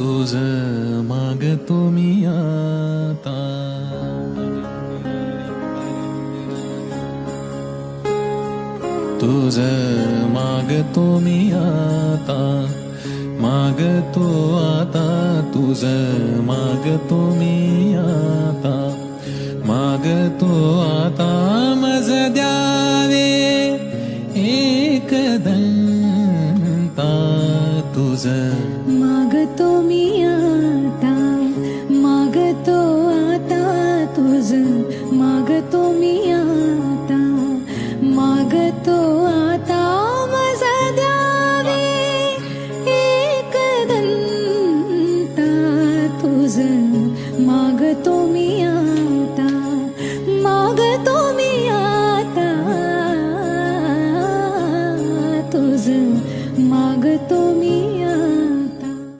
तुझ मागतो मी आता. तुझ मागतो मी आता, मागतो आता. तुझ मागतो मी आता, मागतो आता. मज द्यावे एकदंता तुझ मागतो मी